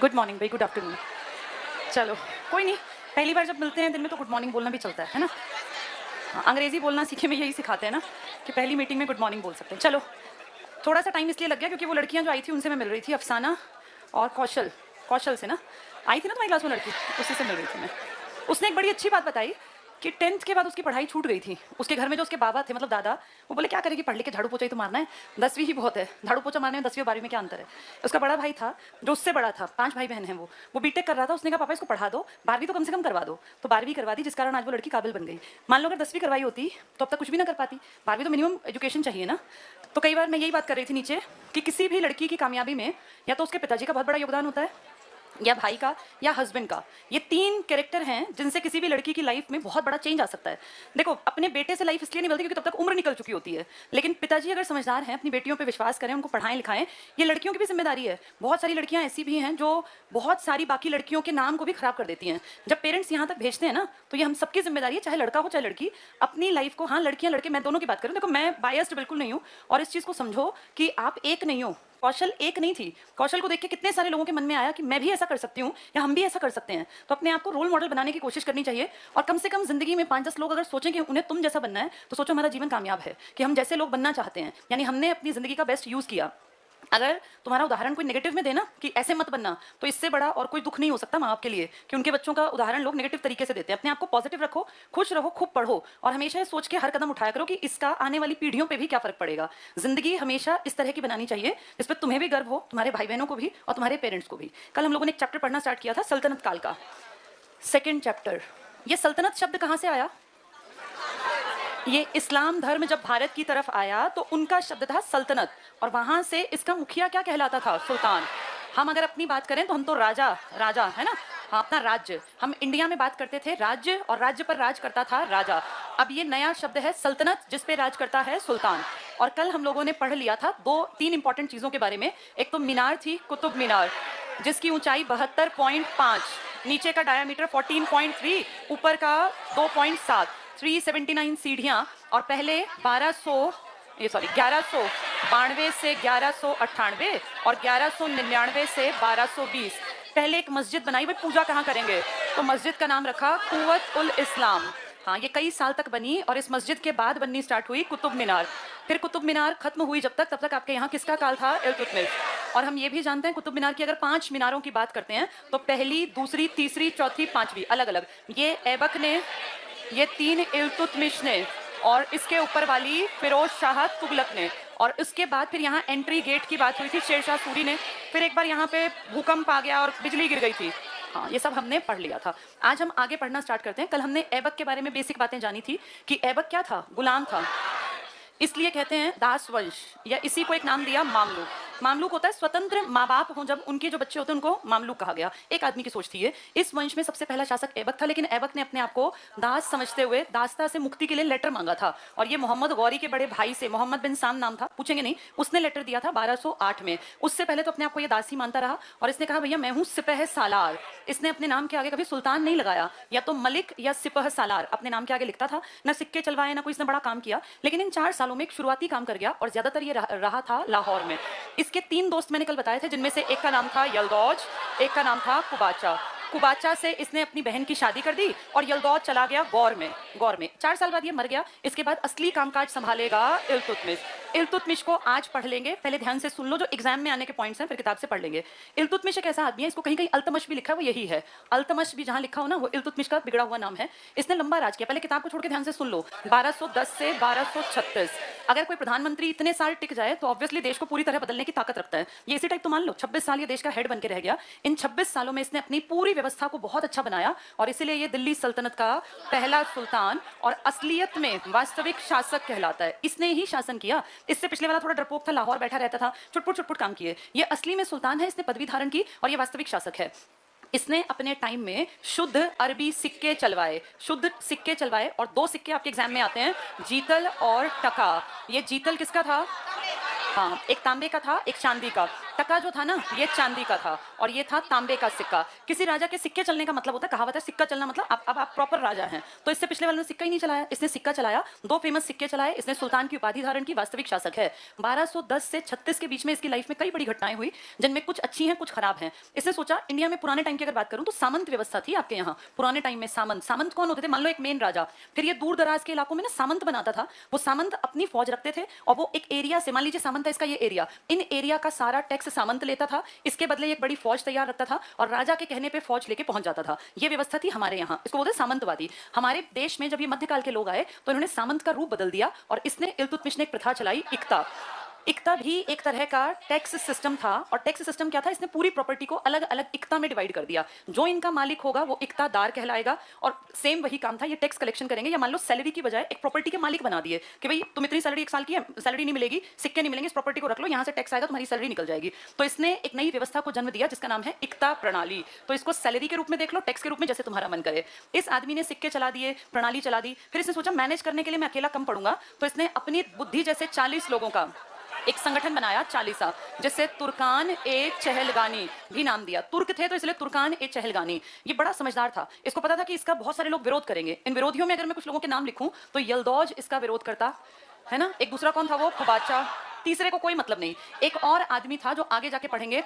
Good morning भाई, good afternoon. चलो कोई नहीं, पहली बार जब मिलते हैं दिन में तो गुड मॉर्निंग बोलना भी चलता है ना। हाँ, अंग्रेजी बोलना सीखे में यही सिखाते हैं ना कि पहली मीटिंग में गुड मॉर्निंग बोल सकते हैं। चलो, थोड़ा सा टाइम इसलिए लग गया क्योंकि वो लड़कियां जो आई थी उनसे मैं मिल रही थी, अफसाना और कौशल। कौशल से ना आई थी ना तुम्हारी क्लास में लड़की, उसी से मिल रही थी मैं। उसने एक बड़ी अच्छी बात बताई कि 10th के बाद उसकी पढ़ाई छूट गई थी। उसके घर में जो उसके बाबा थे, मतलब दादा, वो बोले क्या करेगी, पढ़ लिख के झाड़ू पोछा ही तो मारना है, 10वीं ही बहुत है। झाड़ू पोछा मारने में 10वीं और 12वीं में क्या अंतर है। उसका बड़ा भाई था जो उससे बड़ा था, 5 भाई बहन हैं, वो बीटेक कर रहा था। उसने कहा पापा इसको पढ़ा दो, 12वीं तो कम से कम करवा दो। तो 12वीं करवा दी, जिस कारण आज वो लड़की काबिल बन गई। मान लो अगर 10वीं करवाई होती तो अब तक कुछ भी ना कर पाती। 12वीं तो मिनिमम एजुकेशन चाहिए ना। तो कई बार मैं यही बात कर रही थी नीचे कि किसी भी लड़की की कामयाबी में या तो उसके पिताजी का बहुत बड़ा योगदान होता है, या भाई का, या हस्बैंड का। ये 3 कैरेक्टर हैं जिनसे किसी भी लड़की की लाइफ में बहुत बड़ा चेंज आ सकता है। देखो, अपने बेटे से लाइफ इसलिए नहीं मिलती क्योंकि तब तक उम्र निकल चुकी होती है, लेकिन पिताजी अगर समझदार हैं, अपनी बेटियों पे विश्वास करें, उनको पढ़ाएं लिखाएं, ये लड़कियों की भी जिम्मेदारी है। बहुत सारी लड़कियां ऐसी भी हैं जो बहुत सारी बाकी लड़कियों के नाम को भी खराब कर देती हैं। जब पेरेंट्स यहाँ तक भेजते हैं ना, तो ये हम सबकी जिम्मेदारी है, चाहे लड़का हो चाहे लड़की, अपनी लाइफ को। हाँ, लड़कियां लड़के, मैं दोनों की बात करूँ। देखो, मैं बायस्ड बिल्कुल नहीं हूँ, और इस चीज़ को समझो कि आप एक नहीं हो। कौशल एक नहीं थी। कौशल को देख के कितने सारे लोगों के मन में आया कि मैं भी ऐसा कर सकती हूँ या हम भी ऐसा कर सकते हैं। तो अपने आप को रोल मॉडल बनाने की कोशिश करनी चाहिए, और कम से कम जिंदगी में 5-10 लोग अगर सोचें कि उन्हें तुम जैसा बनना है, तो सोचो हमारा जीवन कामयाब है कि हम जैसे लोग बनना चाहते हैं, यानी हमने अपनी जिंदगी का बेस्ट यूज किया। अगर तुम्हारा उदाहरण कोई नेगेटिव में देना कि ऐसे मत बनना, तो इससे बड़ा और कोई दुख नहीं हो सकता माँ बाप के लिए कि उनके बच्चों का उदाहरण लोग नेगेटिव तरीके से देते हैं। अपने आप को पॉजिटिव रखो, खुश रहो, खूब पढ़ो, और हमेशा ये सोच के हर कदम उठाया करो कि इसका आने वाली पीढ़ियों पे भी क्या फर्क पड़ेगा। जिंदगी हमेशा इस तरह की बनानी चाहिए जिस पर तुम्हें भी गर्व हो, तुम्हारे भाई बहनों को भी, और तुम्हारे पेरेंट्स को भी। कल हम लोगों ने एक चैप्टर पढ़ना स्टार्ट किया था सल्तनत काल का, 2nd चैप्टर। ये सल्तनत शब्द कहाँ से आया? ये इस्लाम धर्म जब भारत की तरफ आया तो उनका शब्द था सल्तनत, और वहां से इसका मुखिया क्या कहलाता था? सुल्तान। हम अगर अपनी बात करें तो हम तो राजा राजा है ना। हाँ, अपना राज्य। हम इंडिया में बात करते थे राज्य, और राज्य पर राज करता था राजा। अब ये नया शब्द है सल्तनत, जिस पे राज करता है सुल्तान। और कल हम लोगों ने पढ़ लिया था 2-3 इंपॉर्टेंट चीजों के बारे में। एक तो मीनार थी, कुतुब मीनार, जिसकी ऊंचाई 72.5, 92 का डायामीटर 14.3, ऊपर का 2.7, 379 सीढ़ियां, और पहले 1192 से 1198 और 1199 से 1220 पहले एक मस्जिद बनाई। भाई पूजा कहाँ करेंगे? तो मस्जिद का नाम रखा कुव्वत उल इस्लाम। हाँ, ये कई साल तक बनी, और इस मस्जिद के बाद बननी स्टार्ट हुई कुतुब मीनार। फिर कुतुब मीनार खत्म हुई जब तक, तब तक आपके यहाँ किसका काल था? इल्तुतमिश। और हम ये भी जानते हैं कुतुब मीनार की अगर 5 मीनारों की बात करते हैं तो पहली, दूसरी, तीसरी, चौथी, 5वीं अलग अलग। ये ऐबक ने, ये 3 इल्तुतमिश ने, और इसके ऊपर वाली फिरोज शाह तुगलक ने, और उसके बाद फिर यहाँ एंट्री गेट की बात हुई थी शेरशाह सूरी ने। फिर एक बार यहाँ पे भूकंप आ गया और बिजली गिर गई थी। हाँ, ये सब हमने पढ़ लिया था। आज हम आगे पढ़ना स्टार्ट करते हैं। कल हमने ऐबक के बारे में बेसिक बातें जानी थी कि ऐबक क्या था? गुलाम था, इसलिए कहते हैं दास वंश, या इसी को एक नाम दिया मामलूक। मामलूक होता है स्वतंत्र माँ बाप हों, जब उनके जो बच्चे होते हैं उनको मामलूक कहा गया। एक आदमी की सोच थी ये। इस वंश में सबसे पहला शासक ऐबक था, लेकिन ऐबक ने अपने आप को दास समझते हुए दासता से मुक्ति के लिए लेटर मांगा था, और ये मोहम्मद गौरी के बड़े भाई से, मोहम्मद बिन साम नाम था, पूछेंगे नहीं, उसने लेटर दिया था 1208 में। उससे पहले तो अपने आप को ये दास ही मानता रहा, और इसने कहा भैया मैं हूँ सिपह सालार। इसने अपने नाम के आगे कभी सुल्तान नहीं लगाया, या तो मलिक या सिपह सालार अपने नाम के आगे लिखता था। ना सिक्के चलवाए, ना कोई इसने बड़ा काम किया, लेकिन इन 4 सालों में एक शुरुआती काम कर गया, और ज्यादातर ये रहा था लाहौर में। इसके 3 दोस्त मैंने कल बताए थे, जिनमें से एक का नाम था यल्दौज, एक का नाम था कुबाचा। कुबाचा से इसने अपनी बहन की शादी कर दी, और यल्दौज चला गया गौर में। 4 साल बाद ये मर गया। इसके बाद असली कामकाज संभालेगा इल्तुतमिश। इल्तुतमिश को आज पढ़ लेंगे, पहले ध्यान से सुन लो जो एग्जाम में आने के पॉइंट्स हैं, फिर किताब से पढ़ लेंगे। इल्तुतमिश एक ऐसा आदमी है, इसको कहीं कहीं अल्तमश भी लिखा है, वो यही है। अल्तमश भी जहां लिखा हो ना, वो इल्तुतमिश का बिगड़ा हुआ नाम है। इसने लंबा राज किया। पहले किताब को छोड़ के ध्यान से सुन लो। 1210 से 1236। अगर कोई प्रधानमंत्री इतने साल टिक जाए तो ऑब्वियसली देश को पूरी तरह बदलने की ताकत रखता है। ये इसी टाइप तो मान लो 26 साल ये देश का हेड बन के रह गया। इन 26 सालों में इसने अपनी पूरी व्यवस्था को बहुत अच्छा बनाया, और इसीलिए ये दिल्ली सल्तनत का पहला सुल्तान और असलियत में वास्तविक शासक कहलाता है। इसने ही शासन किया। इससे पिछले वाला थोड़ा डरपोक था, लाहौर बैठा रहता था, छुटपुट छुटपुट काम किए। ये असली में सुल्तान है, इसने पदवी धारण की, और ये वास्तविक शासक है। इसने अपने टाइम में शुद्ध अरबी सिक्के चलवाए, और 2 सिक्के आपके एग्जाम में आते हैं, जीतल और टका। ये जीतल किसका था? हाँ, एक तांबे का था, एक चांदी का। टका जो था ना ये चांदी का था और ये था तांबे का सिक्का। किसी राजा के सिक्के चलने का मतलब होता है, कहावत है सिक्का चलना मतलब अब आप प्रॉपर राजा हैं। तो इससे पिछले वाले ने सिक्का ही नहीं चलाया, इसने सिक्का चलाया, 2 फेमस सिक्के चलाए, इसने सुल्तान की उपाधि धारण की, वास्तविक शासक है। 1210 से 36 के बीच में इसकी लाइफ में कई बड़ी घटनाएं हुई जिनमें कुछ अच्छी हैं कुछ खराब हैं। इसने सोचा इंडिया में पुराने टाइम की अगर बात करूं तो सामंत व्यवस्था थी आपके यहाँ। पुराने टाइम में सामंत कौन होते थे? मान लो एक मेन राजा, फिर ये दूर दराज के इलाकों में ना सामंत बनाता था। वो सामंत अपनी फौज रखते थे और वो एक एरिया से, मान लीजिए सामंत है इसका ये एरिया, इन एरिया का सारा टैक्स सामंत लेता था, इसके बदले एक बड़ी फौज तैयार रखता था और राजा के कहने पे फौज लेके पहुंच जाता था। ये व्यवस्था थी हमारे यहाँ, इसको बोलते सामंतवादी। हमारे देश में जब ये मध्यकाल के लोग आए तो इन्होंने सामंत का रूप बदल दिया और इसने इल्तुतमिश ने एक प्रथा चलाई, इक्ता। इक्ता भी एक तरह का टैक्स सिस्टम था और टैक्स सिस्टम क्या था? इसने पूरी प्रॉपर्टी को अलग अलग इक्ता में डिवाइड कर दिया। जो इनका मालिक होगा वो इक्तादार कहलाएगा और सेम वही काम था, ये टैक्स कलेक्शन करेंगे। या मान लो सैलरी की बजाय एक प्रॉपर्टी के मालिक बना दिए कि भाई तुम इतनी सैलरी 1 साल की है, सैलरी नहीं मिलेगी, सिक्के नहीं मिलेंगे, इस प्रॉपर्टी को रख लो, यहाँ से टैक्स आएगा, तुम्हारी सैलरी निकल जाएगी। तो इसने एक नई व्यवस्था को जन्म दिया जिसका नाम है इक्ता प्रणाली। तो इसको सैलरी के रूप में देख लो, टैक्स के रूप में, जैसे तुम्हारा मन करे। इस आदमी ने सिक्के चला दिए, प्रणाली चला दी। फिर इसने सोचा मैनेज करने के लिए मैं अकेला कम पड़ूंगा, तो इसने अपनी बुद्धि जैसे 40 लोगों का एक संगठन बनाया, 40 जिससे तुर्कान ए चहलगानी भी नाम दिया। तुर्क थे तो इसलिए तुर्कान ए चहलगानी। ये बड़ा समझदार था, इसको पता था कि इसका बहुत सारे लोग विरोध करेंगे। इन विरोधियों में अगर मैं कुछ लोगों के नाम लिखूं तो यल्दौज इसका विरोध करता है ना। एक दूसरा कौन था? वो कुबाचा। तीसरे को कोई मतलब नहीं। एक और आदमी था जो आगे जाके पढ़ेंगे,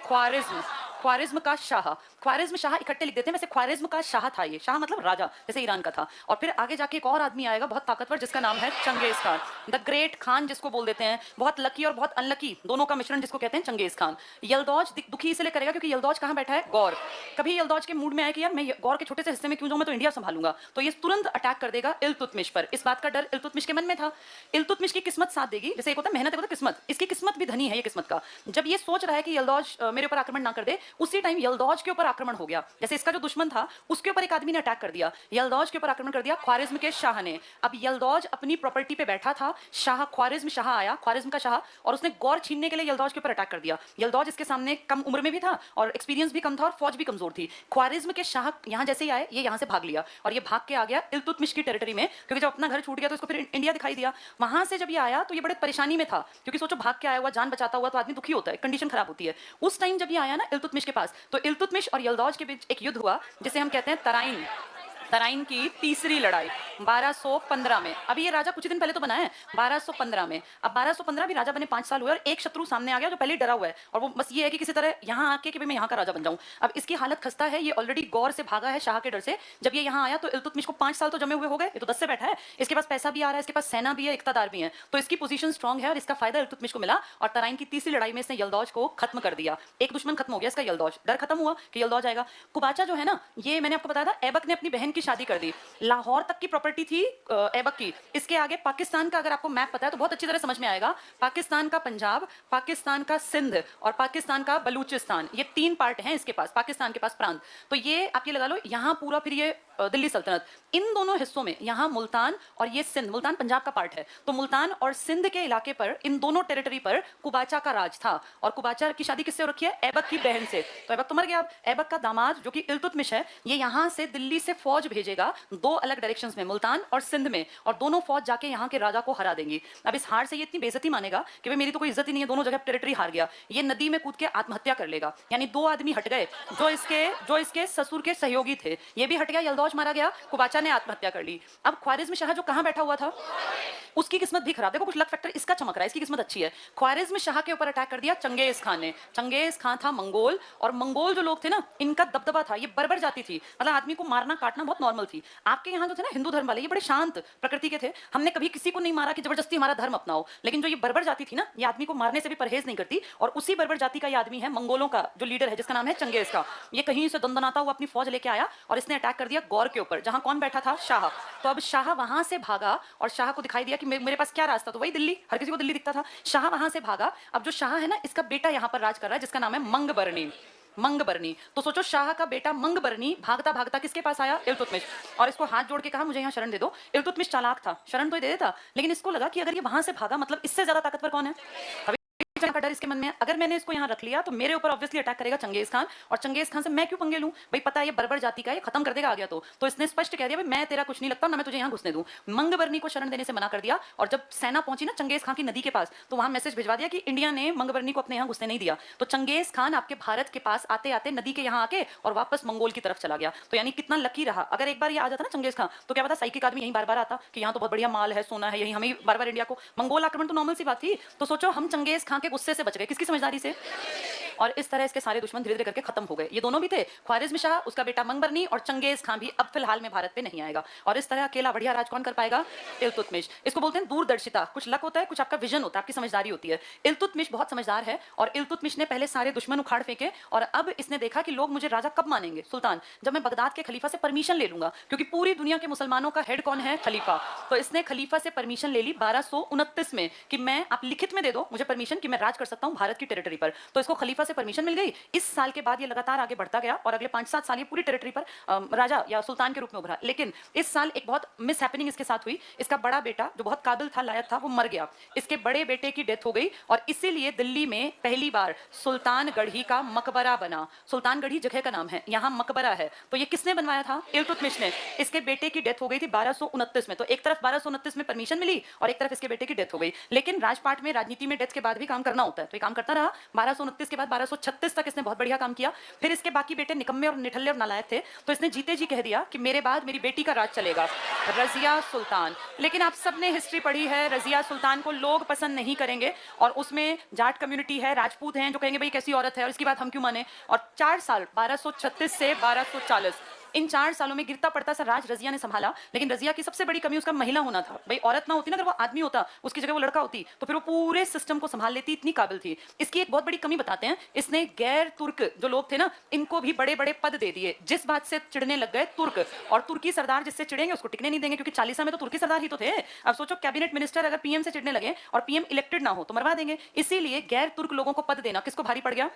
ख्वारिज्म का शाह। ख्वारिज्म शाह इकट्ठे लिख देते हैं, वैसे ख्वारिज्म का शाह था ये, शाह मतलब राजा, जैसे ईरान का था। और फिर आगे जाके एक और आदमी आएगा बहुत ताकतवर जिसका नाम है Genghis Khan, the great Khan जिसको बोल देते हैं। बहुत लकी और बहुत अनलकी दोनों का मिश्रण जिसको कहते हैं चंगेज खान। यल्दौज दुखी इसलिए करेगा क्योंकि यल्दौज कहाँ बैठा है? गौर। कभी यल्दौज के मूड में आया कि यार मैं गौर के छोटे से हिस्से में क्यों जाऊं, मैं तो इंडिया संभालूंगा, तो ये तुरंत अटैक कर देगा इल्तुतमिश पर। इस बात का डर इल्तुतमिश के मन में था। इल्तुतमिश की किस्मत साथ देगी, जैसे एक होता है मेहनत, एक होता है किस्मत। इसकी किस्मत भी धनी है ये किस्मत का। जब ये सोच रहा है कि यल्दौज मेरे ऊपर आक्रमण ना कर दे, उसी टाइम यल्दौज के ऊपर आक्रमण हो गया। जैसे इसका जो दुश्मन था उसके ऊपर एक आदमी ने अटैक कर दिया, यल्दौज के ऊपर आक्रमण कर दिया, ख्वारिज्म के शाह ने। अब यल्दौज अपनी प्रॉपर्टी पे बैठा था, शाह ख्वारिज्म शाह आया, ख्वारिज्म का शाह, और उसने गौर छीनने के लिए यल्दौज के ऊपर अटैक कर दिया। यल्दौज इसके सामने कम उम्र में भी था और एक्सपीरियंस भी कम था और फौज भी कमजोर थी। ख्वारिज्म के शाह यहाँ जैसे ही आए, ये यहाँ से भाग लिया और ये भाग के आ गया इल्तुतमिश की टेरिटरी में, क्योंकि जब अपना घर छूट गया तो इसको फिर इंडिया दिखाई दिया। वहां से जब ये आया तो ये बड़े परेशानी में था, क्योंकि सोचो भाग के आया हुआ, जान बचाता हुआ, तो आदमी दुखी होता है, कंडीशन खराब होती है। उस टाइम जब ये आया ना इल्तुतमिश के पास, तो इल्तुतमिश और यल्दौज के बीच एक युद्ध हुआ जिसे हम कहते हैं तराइन की तीसरी लड़ाई 1215 में। अभी ये राजा कुछ ही दिन पहले तो बना है, 1215 में। अब 1215 भी राजा बने 5 साल हुए और एक शत्रु सामने आ गया जो पहले डरा हुआ है, और वो बस ये है कि किसी तरह यहाँ आके कि मैं यहाँ का राजा बन जाऊं। अब इसकी हालत खस्ता है, ये ऑलरेडी गौर से भागा है शाह के डर से। जब ये यहाँ आया तो इल्तुतमिश को 5 साल तो जमे हुए हो गए, ये तो 10 से बैठा है, इसके पास पैसा भी आ रहा है, इसके पास सेना भी है, इक्तादार भी है, तो इसकी पोजीशन स्ट्रांग है और इसका फायदा इल्तुतमिश को मिला। और तराइन की तीसरी लड़ाई में इसने यल्दौज को खत्म कर दिया। एक दुश्मन खत्म हो गया इसका, यल्दौज। डर खत्म हुआ कि यल्दौज आएगा। कुबाचा जो है ना, ये मैंने आपको बताया था, ऐबक ने अपनी बहन की शादी कर दी। लाहौर तक की प्रॉपर्टी थी ऐबक की। इसके आगे पाकिस्तान का अगर आपको मैप पता है तो बहुत अच्छी तरह समझ में आएगा। पाकिस्तान का पंजाब, पाकिस्तान का सिंध और पाकिस्तान का बलूचिस्तान, ये 3 पार्ट हैं इसके पास, पाकिस्तान के पास प्रांत। तो ये आप ये लगा लो, यहाँ पूरा फिर ये दिल्ली सल्तनत, इन दोनों हिस्सों में, यहाँ मुल्तान और ये सिंध, मुल्तान पंजाब का पार्ट है, तो मुल्तान और सिंध के इलाके पर, इन दोनों टेरिटरी पर कुबाचा का राज था। और कुबाचा की शादी किससे हो रखी है? ऐबक की बहन से। तो ऐबक तो मर गया। अब ऐबक का दामाद जो कि इल्तुतमिश है, ये यहाँ से दिल्ली से फौज भेजेगा 2 अलग डायरेक्शंस में, मुल्तान और सिंध में, और दोनों फौज जाके यहाँ के राजा को हरा देंगी। अब इस हार से ये इतनी बेइज्जती मानेगा कि भाई मेरी तो कोई इज्जत ही नहीं है, दोनों जगह टेरिटरी हार गया। ये नदी में कूद के आत्महत्या कर लेगा। यानी 2 आदमी हट गए, जो इसके ससुर के सहयोगी थे, ये भी हट गया, यल्दौज मारा गया, कुबाचा ने आत्महत्या कर ली। अब ख्वारिज्म शाह जो कहाँ बैठा हुआ था, उसकी किस्मत भी खराब। देखो कुछ लक फैक्टर इसका चमक रहा है, इसकी किस्मत अच्छी है। ख्वारिज्म शाह के ऊपर अटैक कर दिया चंगेज खान ने। चंगेज खान था मंगोल, और मंगोल जो लोग थे ना, इनका दबदबा था, ये बर्बर जाती थी, मतलब आदमी को मारना काटना बहुत नॉर्मल थी। आपके यहाँ जो थे ना हिंदू धर्म वाले, ये बड़े शांत प्रकृति के थे। हमने कभी किसी को नहीं मारा कि जबरदस्ती हमारा धर्म अपनाओ, लेकिन जो ये बर्बर जाति थी ना, ये आदमी को मारने से भी परहेज नहीं करती। और उसी बर्बर जाति का ये आदमी है, मंगोलों का जो लीडर है, जिसका नाम है चंगेज का। ये कहीं से दंदनाता हुआ अपनी फौज लेके आया और इसने अटैक कर दिया गौर के ऊपर, जहां कौन बैठा था? शाह। तो अब शाह वहां से भागा और शाह को दिखाई दिया कि मेरे पास क्या रास्ता, तो वही दिल्ली, हर किसी को दिल्ली दिखता था। शाह वहां से भागा। अब जो शाह है ना, इसका बेटा यहाँ पर राज कर रहा है, जिसका नाम है मंगबरनी। तो सोचो, शाह का बेटा मंगबरनी भागता भागता किसके पास आया? इल्तुतमिश। और इसको हाथ जोड़ के कहा मुझे यहाँ शरण दे दो। इल्तुतमिश चालाक था, शरण तो दे देता, लेकिन इसको लगा कि अगर ये वहां से भागा, मतलब इससे ज्यादा ताकतवर कौन है? जाने का डर इसके मन में है। अगर मैंने इसको यहाँ रख लिया तो मेरे ऊपर ऑब्वियसली अटैक करेगा चंगेज खान, और चंगेज खान से मैं क्यों पंगे लूं भाई, पता है ये बर्बर जाति का है, खत्म कर देगा आ गया तो इसने स्पष्ट कह दिया भाई मैं तेरा कुछ नहीं लगता, ना मैं तुझे यहाँ घुसने दूं। मंगबरनी को शरण देने से मना कर दिया, और जब सेना पहुंची ना चंगेज खान की नदी के पास, तो वहां मैसेज भिजवा दिया कि इंडिया ने मंगबरनी को अपने यहाँ घुसने नहीं दिया। तो चंगेज खान आपके भारत के पास आते आते नदी के यहाँ आके और वापस मंगोल की तरफ चला गया। तो यानी कितना लकी रहा, अगर एक बार ये आ जाता ना चंगेज खान, तो क्या पता साइकिक आदमी यहीं बार बार आता कि यहाँ तो बहुत बढ़िया माल है, सोना है, यही हमें बार बार इंडिया को मंगोल आक्रमण तो नॉर्मल सी बात थी। तो सोचो हम चंगेज खान के गुस्से से बच गए, किसकी समझदारी से, और इस तरह इसके सारे दुश्मन धीरे धीरे करके खत्म हो गए। ये दोनों भी थे, ख्वारिज्म शाह, उसका बेटा मंगबरनी, और चंगेज खान भी अब फिलहाल में भारत पे नहीं आएगा। और इस तरह अकेला बढ़िया राज कौन कर पाएगा, इल्तुतमिश। इसको बोलते हैं दूरदर्शिता, कुछ लक होता है, कुछ आपका विजन होता है, आपकी समझदारी होती है। इल्तुतमिश बहुत समझदार है, और इल्तुतमिश ने पहले सारे दुश्मन उखाड़ फेंके, और अब इसने देखा कि लोग मुझे राजा कब मानेंगे, सुल्तान, जब मैं बगदाद के खलीफा से परमिशन ले लूंगा, क्योंकि पूरी दुनिया के मुसलमानों का हेड कौन है, खलीफा। तो इसने खलीफा से परमिशन ले ली 1229 में कि मैं, आप लिखित में दे दो मुझे परमिशन कि मैं राज कर सकता हूं भारत की टेरिटरी पर। तो इसको खलीफा से परमिशन मिल गई। इस साल के बाद ये लगातार आगे बढ़ता गया, और अगले 5-7 साल ये पूरी टेरिटरी पर राजा या सुल्तान के रूप में उभरा। लेकिन इस साल एक बहुत मिस हैपनिंग इसके साथ हुई। इसका बड़ा बेटा जो बहुत काबिल था, लायक था, वो मर गया। इसके बड़े बेटे की डेथ हो गई, और इसीलिए दिल्ली में पहली बार सुल्तानगढ़ी का मकबरा बना। सुल्तानगढ़ी जगह का नाम है, यहाँ मकबरा है। तो ये किसने बनवाया था, इल्तुतमिश ने। इसके बेटे की डेथ हो गई थी 1229 में। तो एक तरफ 1229 में परमिशन मिली, और एक तरफ इसके बेटे की डेथ हो गई। लेकिन राजपाट में, राजनीति में डेथ के बाद भी काम करना होता है, तो ये काम करता रहा। 1229 के बाद 1236 तक इसने बहुत बढ़िया काम किया। फिर इसके बाकी बेटे निकम्मे और निठल्ले और नालायक थे, तो इसने जीते जी कह दिया कि मेरे बाद मेरी बेटी का राज चलेगा, रजिया सुल्तान। लेकिन आप सबने हिस्ट्री पढ़ी है, रजिया सुल्तान को लोग पसंद नहीं करेंगे, और उसमें जाट कम्युनिटी है, राजपूत हैं, जो कहेंगे भाई कैसी औरत है और इसकी बात हम क्यों माने। और 4 साल 1236 से 1240 इन 4 सालों में गिरता पड़ता सा राज रजिया ने संभाला। लेकिन रजिया की सबसे बड़ी कमी उसका महिला होना था। भाई औरत ना होती ना, अगर वो आदमी होता, उसकी जगह वो लड़का होती, तो फिर वो पूरे सिस्टम को संभाल लेती, इतनी काबिल थी। इसकी एक बहुत बड़ी कमी बताते हैं, इसने गैर तुर्क जो लोग थे ना, इनको भी बड़े बड़े पद दे दिए, जिस बात से चिढ़ने लग गए तुर्क। और तुर्की सरदार जिससे चिढ़ेंगे उसको टिकने नहीं देंगे, क्योंकि 40 में तो तुर्की सरदार ही तो थे। अब सोचो कैबिनेट मिनिस्टर अगर पीएम से चिढ़ने लगे और पीएम इलेक्टेड ना हो तो मरवा देंगे। इसीलिए गैर तुर्क लोगों को पद देना किसको भारी पड़ गया।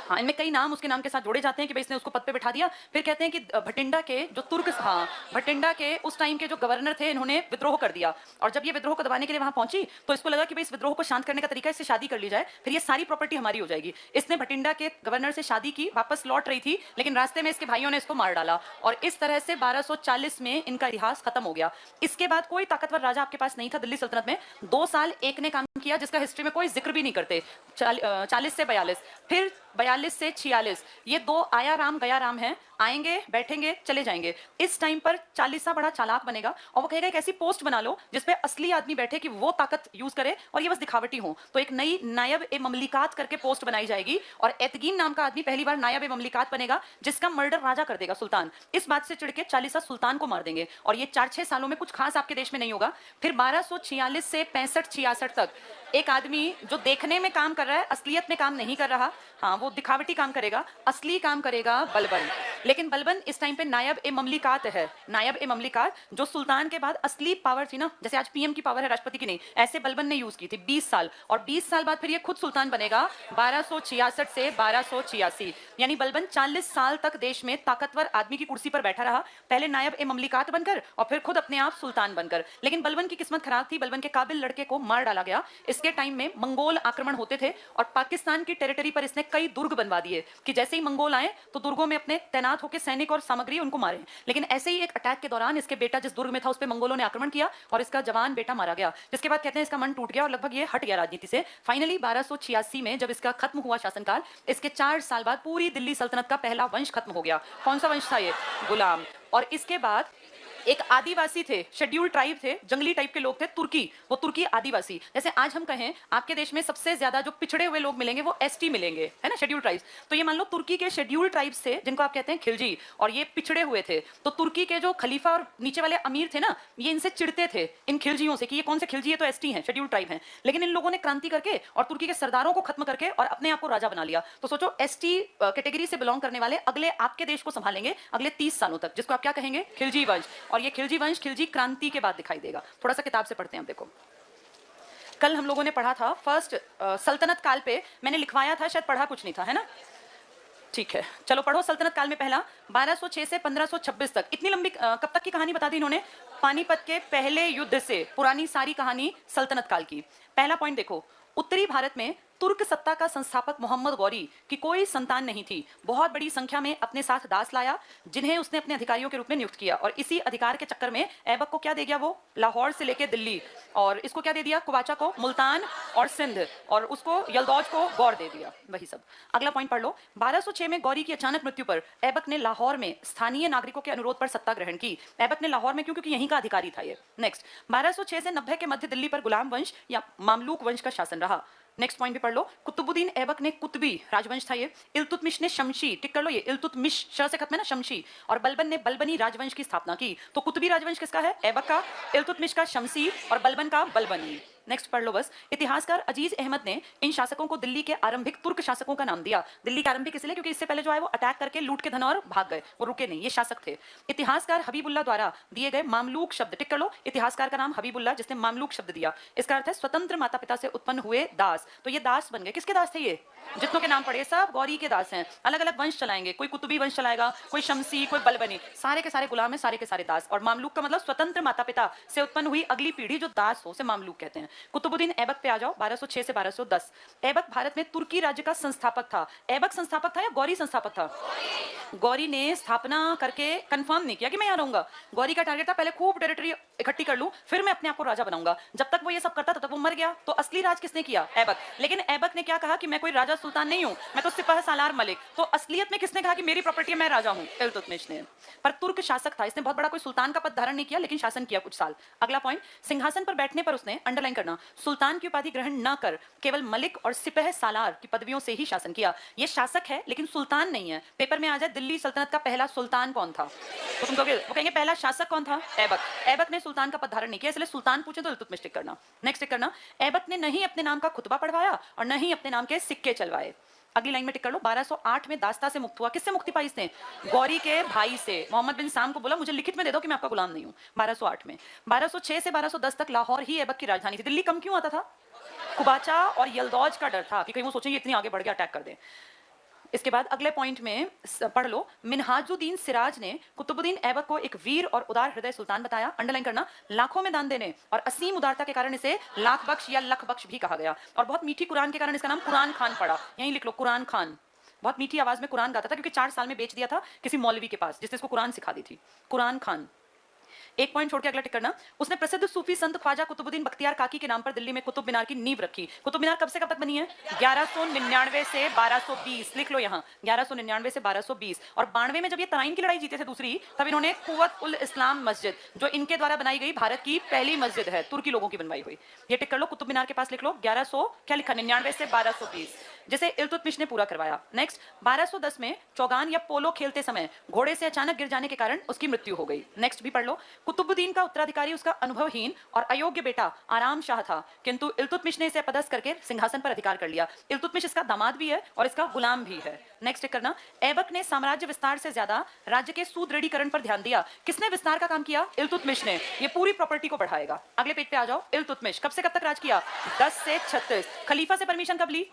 हाँ, इनमें कई नाम उसके नाम के साथ जोड़े जाते हैं कि भाई इसने उसको पद पे बिठा दिया। फिर कहते हैं कि भटिंडा के जो तुर्क, हाँ, भटिंडा के उस टाइम के जो गवर्नर थे, इन्होंने विद्रोह कर दिया, और जब ये विद्रोह को दबाने के लिए वहां पहुंची, तो इसको लगा कि भाई इस विद्रोह को शांत करने का तरीका इससे शादी कर ली जाए, फिर ये सारी प्रॉपर्टी हमारी हो जाएगी। इसने भटिंडा के गवर्नर से शादी की, वापस लौट रही थी, लेकिन रास्ते में इसके भाइयों ने इसको मार डाला, और इस तरह से 1240 में इनका इतिहास खत्म हो गया। इसके बाद कोई ताकतवर राजा आपके पास नहीं था दिल्ली सल्तनत में। 2 साल एक ने काम किया जिसका हिस्ट्री में कोई जिक्र भी नहीं करते, 40 से 42, फिर 42 से 46, ये 2 आया राम गया राम है, आएंगे बैठेंगे चले जाएंगे। इस टाइम पर 40सा बड़ा चालाक बनेगा, और वो कहेगा एक ऐसी पोस्ट बना लो जिसपे असली आदमी बैठे कि वो ताकत यूज करे और ये बस दिखावटी हो। तो एक नई नायब ए ममलिकात करके पोस्ट बनाई जाएगी, और एतगीन नाम का आदमी पहली बार नायब ए ममलिकात बनेगा, जिसका मर्डर राजा कर देगा सुल्तान। इस बात से चिढ़ के 40सा सुल्तान को मार देंगे, और ये 4-6 सालों में कुछ खास आपके देश में नहीं होगा। फिर 1246 से 65-66 तक एक आदमी जो देखने में काम कर रहा है, असलियत में काम नहीं कर रहा, हाँ वो दिखावटी काम करेगा, असली काम करेगा बलबन। लेकिन बलबन इस टाइम पे नायब ए ममलिकात है, नायब ए ममलिकात, जो सुल्तान के बाद असली पावर थी ना, जैसे आज पीएम की पावर है राष्ट्रपति की नहीं, ऐसे बलबन ने यूज की थी 20 साल, और 20 साल बाद फिर ये खुद सुल्तान बनेगा 1266 से 1286। यानी बलबन 40 साल तक देश में ताकतवर आदमी की कुर्सी पर बैठा रहा, पहले नायब ए ममलिकात बनकर और फिर खुद अपने आप सुल्तान बनकर। लेकिन बलबन की किस्मत खराब थी, बलबन के काबिल लड़के को मार डाला गया। इसके टाइम में मंगोल आक्रमण होते थे, और पाकिस्तान की टेरिटरी पर इसने कई दुर्ग बनवा दिए कि जैसे ही मंगोल आए तो दुर्गों में अपने तैनात होकर सैनिक और सामग्री उनको मारे। लेकिन ऐसे ही एक अटैक के दौरान इसके बेटा जिस दुर्ग में था उस पर मंगोलों ने आक्रमण किया, और इसका जवान बेटा मारा गया, जिसके बाद कहते हैं इसका मन टूट गया और लगभग ये हट गया राजनीति से। फाइनली 1286 में जब इसका खत्म हुआ शासनकाल, इसके 4 साल बाद पूरी दिल्ली सल्तनत का पहला वंश खत्म हो गया। कौन सा वंश था ये, गुलाम। और इसके बाद एक आदिवासी थे, शेड्यूल्ड ट्राइब थे, जंगली टाइप के लोग थे, तुर्की, वो तुर्की आदिवासी। जैसे आज हम कहें आपके देश में सबसे ज्यादा जो पिछड़े हुए लोग मिलेंगे वो एसटी मिलेंगे, है ना, शेड्यूल्ड ट्राइब्स। तो ये मान लो तुर्की के शेड्यूल्ड ट्राइब्स थे, जिनको आप कहते हैं खिलजी, और ये पिछड़े हुए थे। तो तुर्की के जो खलीफा और नीचे वाले अमीर थे ना, ये इनसे चिढ़ते थे, इन खिलजियों से, कि ये कौन से खिलजी है, तो एसटी हैं, शेड्यूल्ड ट्राइब हैं। लेकिन इन लोगों ने क्रांति करके और तुर्की के सरदारों को खत्म करके और अपने आप को राजा बना लिया। तो सोचो एसटी कैटेगरी से बिलोंग करने वाले अगले आपके देश को संभालेंगे अगले 30 सालों तक, जिसको आप क्या कहेंगे, खिलजी वंश। और ये खिलजी वंश खिलजी क्रांति के बाद दिखाई देगा। थोड़ा सा किताब से पढ़ते हैं। अब देखो, कल हम लोगों ने पढ़ा था फर्स्ट सल्तनत काल पे, मैंने लिखवाया था, शायद पढ़ा कुछ नहीं था, है ना, ठीक है, चलो पढ़ो। सल्तनत काल में पहला 1206 से 1526 तक, इतनी लंबी कब तक की कहानी बता दी इन्होंने, पानीपत के पहले युद्ध से पुरानी सारी कहानी सल्तनत काल की। पहला पॉइंट देखो, उत्तरी भारत में तुर्क सत्ता का संस्थापक मोहम्मद गौरी की कोई संतान नहीं थी, बहुत बड़ी संख्या में अपने साथ दास लाया जिन्हें उसने अपने अधिकारियों के रूप में नियुक्त किया, और इसी अधिकार के चक्कर में ऐबक को क्या दे गया, वो लाहौर से लेकर दिल्ली, और इसको क्या दे दिया, कुबाचा को मुल्तान और सिंध, और उसको यलदौज को गौर दे दिया, वही सब। अगला पॉइंट पढ़ लो। 1206 में गौरी की अचानक मृत्यु पर ऐबक ने लाहौर में स्थानीय नागरिकों के अनुरोध पर सत्ता ग्रहण की। ऐबक ने लाहौर में क्यों, क्योंकि यहीं का अधिकारी था ये। नेक्स्ट, 1206 से 90 के मध्य दिल्ली पर गुलाम वंश या मामलूक वंश का शासन रहा। नेक्स्ट पॉइंट भी पढ़ लो। कुतुबुद्दीन ऐबक ने कुतबी राजवंश था ये। इल्तुतमिश ने शमशी, टिक कर लो, ये इल्तुतमिश श से खत्म है ना, शमशी, और बलबन ने बलबनी राजवंश की स्थापना की। तो कुतबी राजवंश किसका है, ऐबक का, इल्तुतमिश का शमसी, और बलबन का बलबनी। नेक्स्ट पढ़ लो बस। इतिहासकार अजीज अहमद ने इन शासकों को दिल्ली के आरंभिक तुर्क शासकों का नाम दिया। दिल्ली के आरंभिक इसलिए क्योंकि इससे पहले जो है वो अटैक करके लूट के धन और भाग गए, वो रुके नहीं, ये शासक थे। इतिहासकार हबीबुल्लाह द्वारा दिए गए मामलूक शब्द, टिक कर लो, इतिहासकार का नाम हबीबुल्लाह जिसने मामलूक शब्द दिया, इसका अर्थ है स्वतंत्र माता पिता से उत्पन्न हुए दास। तो ये दास बन गए, किसके दास थे ये, जितनों के नाम पड़े सब गौरी के दास हैं। अलग अलग वंश चलाएंगे, कोई कुतुबी वंश चलाएगा, कोई शमसी, कोई बलबनी, सारे के सारे गुलाम है, सारे के सारे दास। और मामलूक का मतलब स्वतंत्र माता पिता से उत्पन्न हुई अगली पीढ़ी जो दास हो, उसे मामलूक कहते हैं। कुतुबुद्दीन ऐबक पे आ जाओ, 1206 से 1210। ऐबक भारत में तुर्की राज्य का संस्थापक था। ऐबक संस्थापक था या गौरी संस्थापक था? गौरी ने स्थापना करके कंफर्म नहीं किया कि मैं यहाँ रहूंगा। गौरी का टारगेट था पहले खूब टेरिटरी इकट्ठी कर लूं, फिर मैं अपने आप को राजा बनाऊंगा। जब तक वो ये सब करता तब तक वो मर गया। तो असली राज किसने किया, ऐबक। लेकिन ऐबक ने क्या कहा कि मैं कोई राजा सुल्तान नहीं हूं, मैं तो सिपह सालार मलिक। तो असलियत में किसने कहा कि मेरी प्रॉपर्टी मैं राजा हूं, इल्तुतमिश ने। पर तुर्क शासक था, इसने बहुत बड़ा कोई सुल्तान का पद धारण नहीं किया, लेकिन शासन किया कुछ साल। अगला पॉइंट, सिंहासन पर बैठने पर उसने, अंडरलाइन करना, सुल्तान की उपाधि ग्रहण न कर केवल मलिक और सिपह सालार की पदवियों से ही शासन किया। ये शासक है लेकिन सुल्तान नहीं है। पेपर में आ जाए दिल्ली सल्तनत का पहला सुल्तान कौन था, तो तुम कहोगे, वो कहेंगे पहला शासक कौन था, ऐबक। ऐबक ने सुल्तान का पद धारण नहीं किया, इसलिए सुल्तान पूछे तो इल्तुतमिश टिक करना। नेक्स्ट टिक करना, ऐबक ने नहीं अपने नाम का खुतबा पढ़वाया और नहीं अपने नाम के सिक्के चलवाए। अगली लाइन में टिक कर लो। 1208 में दास्ता से मुक्त हुआ। किससे मुक्ति पाई इसने, गौरी के भाई से। मोहम्मद बिन साम को बोला मुझे लिखित में दे दो कि मैं आपका गुलाम नहीं हूं, 1208 में। 1206 से 1210 तक लाहौर ही ऐबक की राजधानी थी। दिल्ली कम क्यों आता था, कुबाचा और यलदौज का डर था कि कहीं वो सोचेंगे इतनी आगे बढ़ गया अटैक कर दे। इसके बाद अगले पॉइंट में पढ़ लो, मिन्हाजुद्दीन सिराज ने कुतुबुद्दीन ऐबक को एक वीर और उदार हृदय सुल्तान बताया। अंडरलाइन करना, लाखों में दान देने और असीम उदारता के कारण इसे लाख बख्श या लख बख्श भी कहा गया। और बहुत मीठी कुरान के कारण इसका नाम कुरान खान पड़ा। यहीं लिख लो, कुरान खान। बहुत मीठी आवाज में कुरान गाता था क्योंकि 4 साल में बेच दिया था किसी मौलवी के पास जिसने इसको कुरान सिखा दी थी, कुरान खान। एक पॉइंट छोड़ के अगला टिक करना। उसने प्रसिद्ध सूफी संत ख्वाजा कुतुबुद्दीन बख्तियार काकी के नाम पर दिल्ली में कुतुब मीनार की नींव रखी। कुतुब मीनार कब से कब तक बनी है, 1199 से 1220। लिख लो यहाँ, 1199 से 1220। और 92 में जब ये तराइन की लड़ाई जीते थे दूसरी, तब इन्होंने कुव्वत उल इस्लाम मस्जिद, जो इनके द्वारा बनाई गई भारत की पहली मस्जिद है, तुर्की लोगों की बनवाई हुई, ये टिक कर लो। कुतुब मीनार के पास लिख लो 1100 क्या लिखा, 99 से 1220, जिसे इल्तुतमिश ने पूरा करवाया। नेक्स्ट, 1210 में चौगान या पोलो खेलते समय घोड़े से अचानक गिर जाने के कारण उसकी मृत्यु हो गई। नेक्स्ट भी पढ़ लो। कुतुबुद्दीन का उत्तराधिकारी उसका अनुभवहीन और अयोग्य बेटा आराम शाह था, किंतु इल्तुतमिश ने इसे पदस्थ करके सिंहासन पर अधिकार कर लिया। इल्तुतमिश इसका दामाद भी है और इसका गुलाम भी है। नेक्स्ट करना, ऐबक ने साम्राज्य विस्तार से ज्यादा राज्य के सुदृढ़ीकरण पर ध्यान दिया। किसने विस्तार का काम किया, इल्तुतमिश ने। ये पूरी प्रॉपर्टी को बढ़ाएगा। अगले पेज पे आ जाओ। इल्तुतमिश कब से कब तक राज किया, 10 से 36। खलीफा से परमिशन कब ली,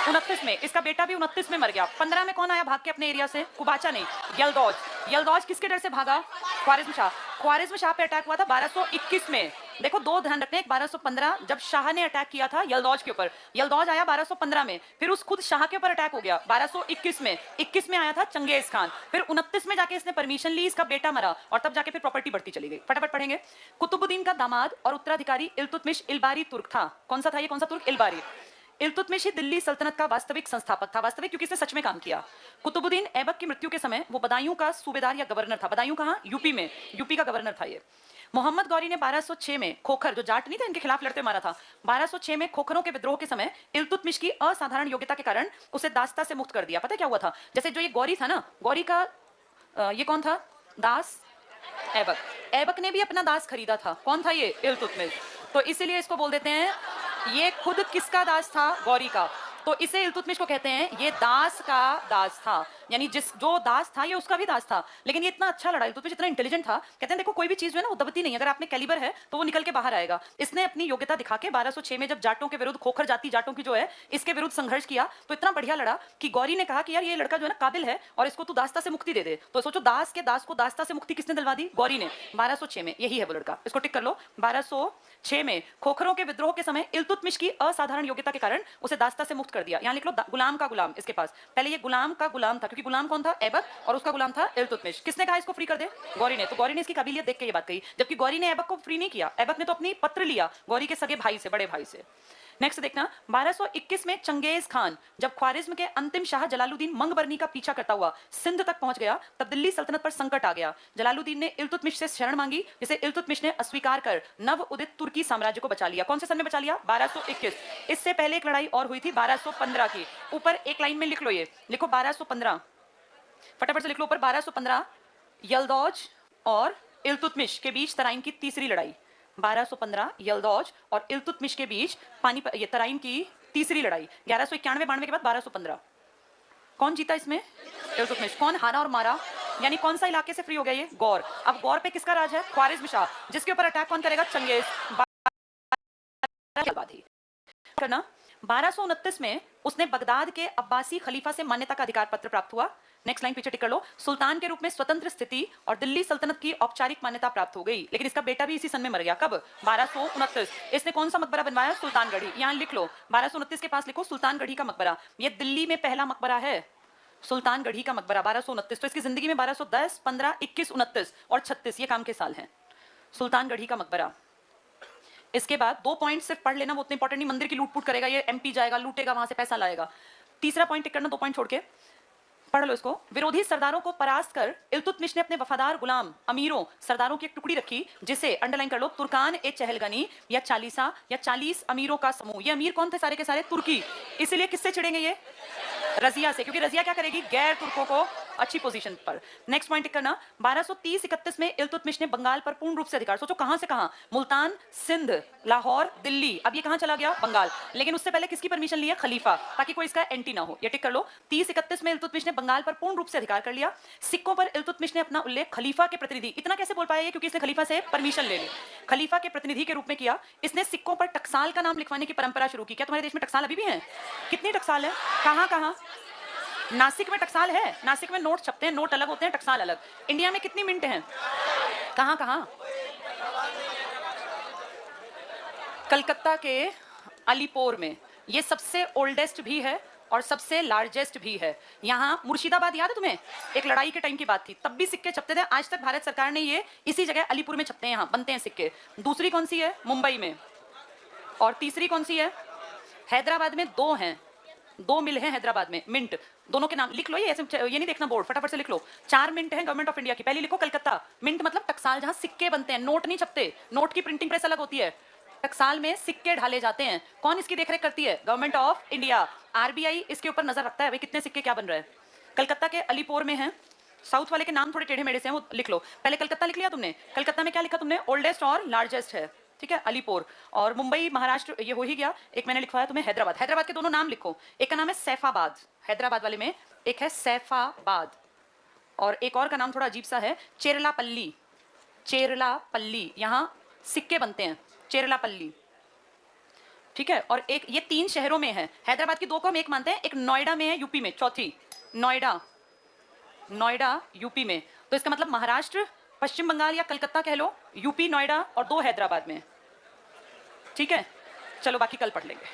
29 में। इसका बेटा भी 29 में मर गया। 15 में कौन आया भाग के अपने एरिया से, कुबाचा नहीं, यलदौज। यलदौज किसके डर से भागा, ख्वारिज्म शाह। ख्वारिज्म शाह पे अटैक हुआ था 1221 में। देखो दो ध्यान रखने, 1215 जब शाह ने अटैक किया था यलदौज के ऊपर, यलदौज आया 1215 में, फिर उस खुद शाह के ऊपर अटैक हो गया 1221 में। 21 में आया था चंगेज खान, फिर 29 में जाके इसने परमिशन ली, इसका बेटा मरा और तब जाके फिर प्रॉपर्टी बढ़ती चली गई। फटाफट पढ़ेंगे। कुतुबुद्दीन का दामाद और उत्तराधिकारी इल्तुतमिश इलबारी तुर्क था। कौन सा था ये, कौन सा तुर्क, इलबारी। इल्तुतमिश ही दिल्ली सल्तनत का वास्तविक संस्थापक था। वास्तविक क्योंकि इसने सच में काम किया। कुतुबुद्दीन ऐबक की मृत्यु के समय वो बदायूं का सूबेदार या गवर्नर था। बदायूं कहां, यूपी में, यूपी का गवर्नर था ये। मोहम्मद गौरी ने 1206 में खोखर, जो जाट नहीं था इनके खिलाफ लड़ते मारा था, 1206 में खोखरों के विद्रोह के समय इल्तुतमिश की असाधारण योग्यता के कारण उसे दास्ता से मुक्त कर दिया। पता है क्या हुआ था, जैसे जो ये गौरी था ना, गौरी का ये कौन था, दास, ऐबक। ऐबक ने भी अपना दास खरीदा था। कौन था ये, इल्तुतमिश। तो इसीलिए इसको बोल देते हैं, ये खुद किसका दास था, गौरी का। तो इसे इल्तुतमिश को कहते हैं ये दास का दास था। यानी जिस जो दास था ये उसका भी दास था, लेकिन ये इतना अच्छा लड़ा, इल्तुतमिश इतना इंटेलिजेंट था, कहते हैं देखो कोई भी चीज जो है ना वो दबती नहीं, अगर आप में कैलिबर है तो वो निकल के बाहर आएगा। इसने अपनी योग्यता दिखा के 1206 में जब जाटों के विरुद्ध, खोखर जाति जाटों की जो है इसके विरुद्ध संघर्ष किया, तो इतना बढ़िया लड़ा कि गौरी ने कहा कि यार ये लड़का जो है ना काबिल है और इसको तू दास्ता से मुक्ति दे दे। तो सोचो दास के दास को दास्ता से मुक्ति किसने दिलवा दी? गौरी ने। 1206 में यही है वो लड़का, इसको टिक कर लो। 1206 में खोखरों के विद्रोह के समय इल्तुतमिश की असाधारण योग्यता के कारण उसे दास्ता से मुक्त कर दिया। यहां लिख लो गुलाम का गुलाम, इसके पास पहले ये गुलाम का गुलाम था, क्योंकि गुलाम कौन था? ऐबक, और उसका गुलाम था इल्तुतमिश। किसने कहा इसको फ्री कर दे? गौरी ने। तो गौरी ने इसकी काबिलियत देख के ये बात कही, जबकि गौरी ने ऐबक को फ्री नहीं किया, ऐबक ने तो अपनी पत्र लिया गौरी के सगे भाई से, बड़े भाई से। नेक्स्ट देखना, 1221 में चंगेज खान जब ख्वारिज्म के अंतिम शाह जलालुद्दीन मंगबरनी का पीछा करता हुआ सिंध तक पहुंच गया, तब दिल्ली सल्तनत पर संकट आ गया। जलालुद्दीन ने इल्तुतमिश से शरण मांगी, जिसे इल्तुतमिश ने अस्वीकार कर नव उदित तुर्की साम्राज्य को बचा लिया। कौन से सन में बचा लिया? 1221। इससे पहले एक लड़ाई और हुई थी 1215 की, ऊपर एक लाइन में लिख लो, ये लिखो 1215, फटाफट से लिख लो ऊपर 1215। यल्दौज और इल्तुतमिश के बीच तराइन की तीसरी लड़ाई, 1215 यल्दौज और इल्तुतमिश के बीच ये तराइन की तीसरी लड़ाई, 1191-92 के बाद 1215। कौन जीता इसमें? इल्तुतमिश। कौन हारा और मारा? यानी कौन सा इलाके से फ्री हो गया ये? गौर। अब गौर पे किसका राज है? ख्वारिज्म शाह। जिसके ऊपर अटैक कौन करेगा? चंगेज। करना 1229 में उसने बगदाद के अब्बासी खलीफा से मान्यता का अधिकार पत्र प्राप्त हुआ। नेक्स्ट लाइन पीछे टिक कर लो। सुल्तान के रूप में स्वतंत्र स्थिति और दिल्ली सल्तनत की औपचारिक मान्यता प्राप्त हो गई, लेकिन इसका बेटा भी इसी सन में मर गया। कब? 1229। इसने कौन सा मकबरा बनवाया? सुल्तानगढ़ी। यहाँ लिख लो 1229 के पास लिखो सुल्तानगढ़ी का मकबरा। ये दिल्ली में पहला मकबरा है, सुल्तानगढ़ी का मकबरा, 1229। तो इसकी जिंदगी में 1210, 15, 21, 29 और 36 ये काम के साल हैं। सुल्तानगढ़ी का मकबरा। इसके बाद 2 पॉइंट सिर्फ पढ़ लेना, वो उतने इंपॉर्टेंट नहीं। मंदिर की लूटपूट करेगा ये, एमपी जाएगा, लूटेगा, वहां से पैसा लाएगा। तीसरा पॉइंट टिक करना, 2 पॉइंट छोड़ के पढ़ लो इसको। विरोधी सरदारों को परास्त कर इल्तुतमिश ने अपने वफादार गुलाम अमीरों सरदारों की एक टुकड़ी रखी, जिसे अंडरलाइन कर लो तुर्कान ए चहलगनी या 40 अमीरों का समूह। ये अमीर कौन थे? सारे के सारे तुर्की। इसलिए किससे छिड़ेंगे ये? रजिया से, क्योंकि रजिया क्या करेगी? गैर तुर्कों को अच्छी पोजीशन पर। नेक्स्ट पॉइंट टिक करना, 1230-31 में इल्तुतमिश ने बंगाल पर पूर्ण रूप से अधिकार। सोचो कहां से कहां? मुल्तान, सिंध, लाहौर, दिल्ली। अब ये कहां चला गया? बंगाल। लेकिन उससे पहले किसकी परमिशन ली है? खलीफा, ताकि कोई इसका एंटी ना हो। ये टिक कर लो। 30-31 में इल्तुतमिश ने बंगाल पर पूर्ण रूप से अधिकार कर लिया। सिक्कों पर इल्तुतमिश ने अपना उल्लेख खलीफा के प्रतिनिधि, इतना कैसे बोल पाया? क्योंकि इसने खलीफा से परमिशन ले ली, खलीफा के प्रतिनिधि के रूप में किया। इसने सिक्कों पर टकसाल का नाम लिखवाने की परंपरा शुरू की। क्या तुम्हारे देश में टकसाल अभी भी है? कितनी टकसाल है? कहां कहां? नासिक में टकसाल है। नासिक में नोट छपते हैं, नोट अलग होते हैं, टकसाल अलग। इंडिया में कितनी मिंट हैं? कहां कहां? कलकत्ता के अलीपोर में। ये सबसे ओल्डेस्ट भी है और सबसे लार्जेस्ट भी है। यहाँ मुर्शिदाबाद याद है तुम्हें? एक लड़ाई के टाइम की बात थी, तब भी सिक्के छपते थे। आज तक भारत सरकार ने ये इसी जगह अलीपुर में छपते हैं, यहाँ बनते हैं सिक्के। दूसरी कौन सी है? मुंबई में। और तीसरी कौन सी है? हैदराबाद में 2 हैं, 2 मिल हैं हैदराबाद में, मिंट। दोनों के नाम लिख लो, ये ऐसे ये नहीं देखना बोर्ड, फटाफट से लिख लो। 4 मिंट है गवर्नमेंट ऑफ इंडिया की। पहली लिखो कलकत्ता। मिंट मतलब टकसाल, जहां सिक्के बनते हैं, नोट नहीं छपते। नोट की प्रिंटिंग प्रेस अलग होती है, टकसाल में सिक्के ढाले जाते हैं। कौन इसकी देखरेख करती है? Government of India. आरबीआई इसके ऊपर नजर रखता है, भाई कितने सिक्के क्या बन रहे हैं। कलकत्ता के अलीपुर में है। साउथ वाले के नाम थोड़े टेढ़े मेढ़े से हैं, वो लिख लो। पहले कलकत्ता लिख लिया तुमने? कलकत्ता में क्या लिखा तुमने? ओल्डेस्ट और लार्जेस्ट है, ठीक है, अलीपुर। और मुंबई महाराष्ट्र ये हो ही गया। एक मैंने लिखवाया तुम्हें हैदराबाद। हैदराबाद के दोनों नाम लिखो, एक का नाम है सैफाबाद, हैदराबाद वाले में एक है सैफाबाद, और एक और का नाम थोड़ा अजीब सा है, चेरलापल्ली। चेरलापल्ली, यहाँ सिक्के बनते हैं, चेरलापल्ली, ठीक है। और एक ये 3 शहरों में है। हैदराबाद की 2 को हम एक मानते हैं, एक नोएडा में है यूपी में, चौथी नोएडा, नोएडा यूपी में। तो इसका मतलब महाराष्ट्र, पश्चिम बंगाल या कलकत्ता कह लो, यूपी, नोएडा और 2 हैदराबाद में, ठीक है। चलो बाकी कल पढ़ लेंगे।